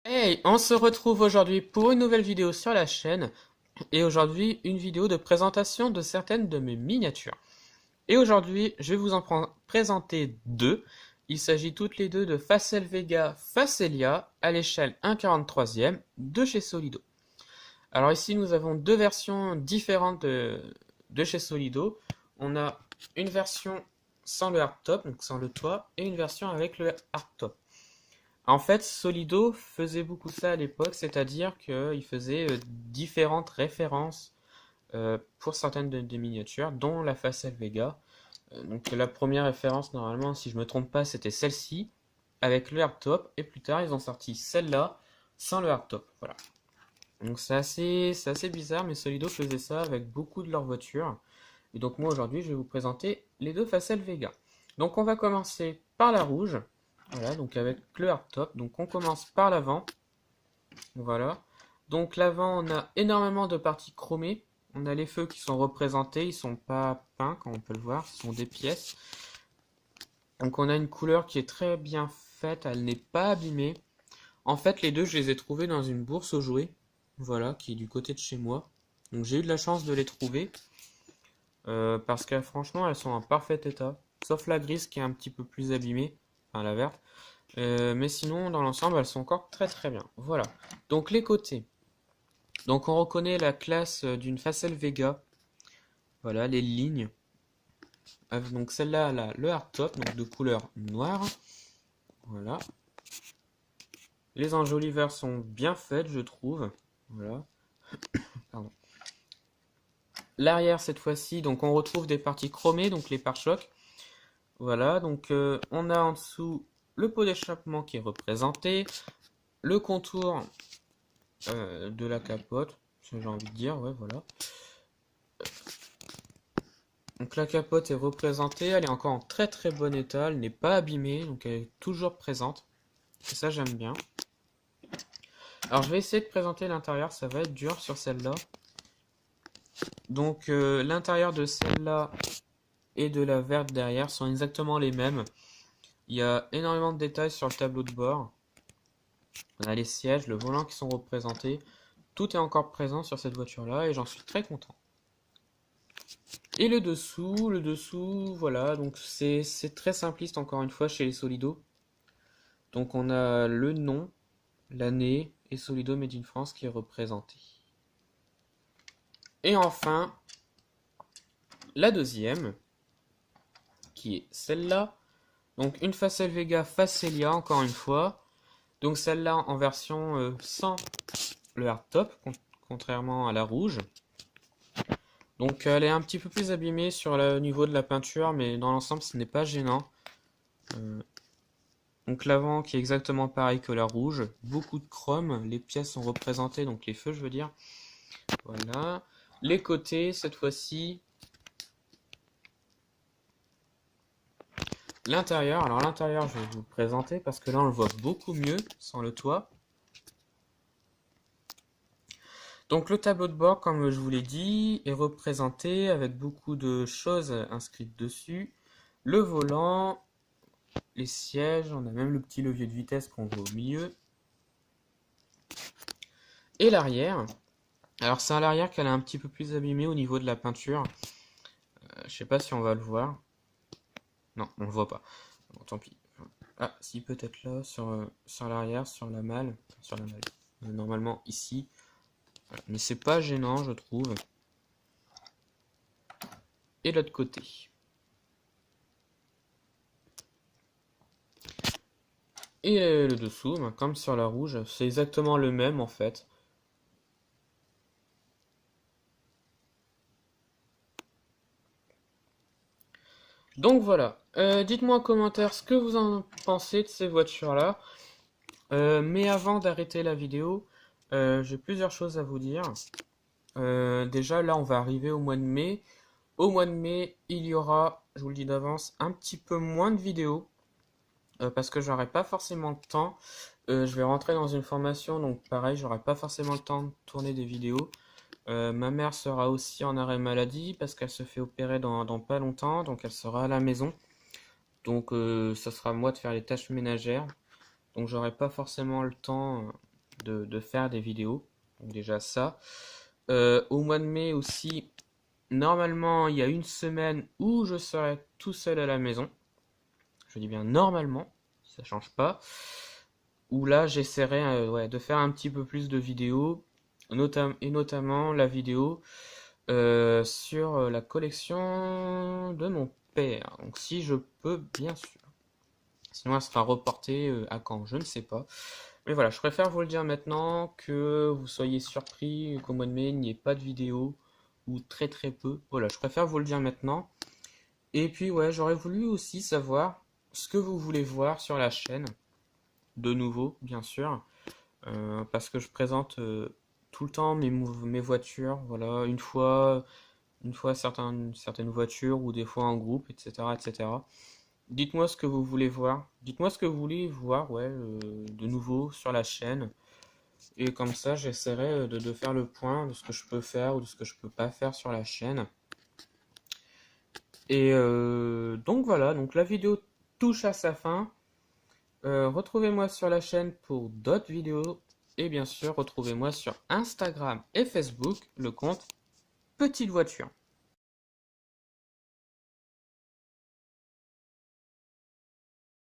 Hey, on se retrouve aujourd'hui pour une nouvelle vidéo sur la chaîne et aujourd'hui une vidéo de présentation de certaines de mes miniatures. Et aujourd'hui, je vais vous présenter deux. Il s'agit toutes les deux de Facel Vega Facelia à l'échelle 1/43e de chez Solido. Alors ici, nous avons deux versions différentes de chez Solido. On a une version sans le hardtop, donc sans le toit, et une version avec le hardtop. En fait, Solido faisait beaucoup ça à l'époque, c'est-à-dire qu'il faisait différentes références pour certaines des miniatures, dont la Facel Vega. Donc la première référence, normalement, si je me trompe pas, c'était celle-ci, avec le hardtop, et plus tard, ils ont sorti celle-là, sans le hardtop. Voilà. Donc c'est assez bizarre, mais Solido faisait ça avec beaucoup de leurs voitures. Et donc moi, aujourd'hui, je vais vous présenter les deux Facel Vega. Donc on va commencer par la rouge. Voilà, donc avec le hardtop. Donc on commence par l'avant. Voilà. Donc l'avant, on a énormément de parties chromées. On a les feux qui sont représentés, ils sont pas peints, comme on peut le voir, ce sont des pièces. Donc on a une couleur qui est très bien faite, elle n'est pas abîmée. En fait, les deux, je les ai trouvés dans une bourse aux jouets. Voilà, qui est du côté de chez moi. Donc j'ai eu de la chance de les trouver. Parce que franchement, elles sont en parfait état. Sauf la grise qui est un petit peu plus abîmée. Enfin, la verte. Mais sinon, dans l'ensemble, elles sont encore très très bien. Voilà. Donc les côtés. Donc on reconnaît la classe d'une Facel Vega. Voilà, les lignes. Donc celle-là, elle a le hardtop, donc de couleur noire. Voilà. Les enjoliveurs sont bien faites, je trouve. Voilà. Pardon. L'arrière, cette fois-ci, donc on retrouve des parties chromées, donc les pare-chocs. Voilà, donc on a en dessous le pot d'échappement qui est représenté, le contour de la capote, j'ai envie de dire, ouais, voilà. Donc la capote est représentée, elle est encore en très très bon état, elle n'est pas abîmée, donc elle est toujours présente. Et ça j'aime bien. Alors je vais essayer de présenter l'intérieur, ça va être dur sur celle-là. Donc l'intérieur de celle-là et de la verte derrière sont exactement les mêmes. Il y a énormément de détails sur le tableau de bord. On a les sièges, le volant qui sont représentés. Tout est encore présent sur cette voiture-là et j'en suis très content. Et le dessous, voilà, donc c'est très simpliste encore une fois chez les Solido. Donc on a le nom, l'année et Solido Made in France qui est représenté. Et enfin, la deuxième, qui est celle-là. Donc une Facel Vega Facelia encore une fois. Donc celle-là en version sans le hardtop, contrairement à la rouge. Donc elle est un petit peu plus abîmée sur le niveau de la peinture, mais dans l'ensemble ce n'est pas gênant. Donc l'avant qui est exactement pareil que la rouge, beaucoup de chrome, les pièces sont représentées, donc les feux je veux dire. Voilà. Les côtés cette fois-ci. L'intérieur, alors l'intérieur je vais vous le présenter parce que là on le voit beaucoup mieux sans le toit. Donc le tableau de bord, comme je vous l'ai dit, est représenté avec beaucoup de choses inscrites dessus. Le volant, les sièges, on a même le petit levier de vitesse qu'on voit au milieu. Et l'arrière. Alors c'est à l'arrière qu'elle est un petit peu plus abîmée au niveau de la peinture. Je sais pas si on va le voir. Non, on le voit pas. Bon, tant pis. Ah, si peut-être là, sur l'arrière, sur la malle. Sur la malle. Normalement ici. Voilà. Mais c'est pas gênant, je trouve. Et l'autre côté. Et le dessous, comme sur la rouge, c'est exactement le même en fait. Donc voilà, dites-moi en commentaire ce que vous en pensez de ces voitures-là. Mais avant d'arrêter la vidéo, j'ai plusieurs choses à vous dire. Déjà là, on va arriver au mois de mai. Au mois de mai, il y aura, je vous le dis d'avance, un petit peu moins de vidéos. Parce que j'aurai pas forcément le temps. Je vais rentrer dans une formation, donc pareil, j'aurai pas forcément le temps de tourner des vidéos. Ma mère sera aussi en arrêt maladie parce qu'elle se fait opérer dans pas longtemps, donc elle sera à la maison. Donc ça sera à moi de faire les tâches ménagères. Donc j'aurai pas forcément le temps de faire des vidéos. Donc déjà ça. Au mois de mai aussi, normalement, il y a une semaine où je serai tout seul à la maison. Je dis bien normalement, ça change pas. Où là, j'essaierai ouais, de faire un petit peu plus de vidéos, et notamment la vidéo sur la collection de mon père. Donc si je peux, bien sûr. Sinon, elle sera reportée à quand? Je ne sais pas. Mais voilà, je préfère vous le dire maintenant que vous soyez surpris qu'au mois de mai, il n'y ait pas de vidéo ou très très peu. Voilà, je préfère vous le dire maintenant. Et puis ouais, j'aurais voulu aussi savoir ce que vous voulez voir sur la chaîne. De nouveau, bien sûr. Parce que je présente tout le temps mes voitures. Voilà, une fois certaines voitures ou des fois en groupe, etc. etc. Dites-moi ce que vous voulez voir. Dites-moi ce que vous voulez voir, ouais, de nouveau sur la chaîne. Et comme ça, j'essaierai de faire le point de ce que je peux faire ou de ce que je peux pas faire sur la chaîne. Et donc voilà, donc la vidéo touche à sa fin. Retrouvez-moi sur la chaîne pour d'autres vidéos. Et bien sûr, retrouvez-moi sur Instagram et Facebook, le compte Petite Voiture.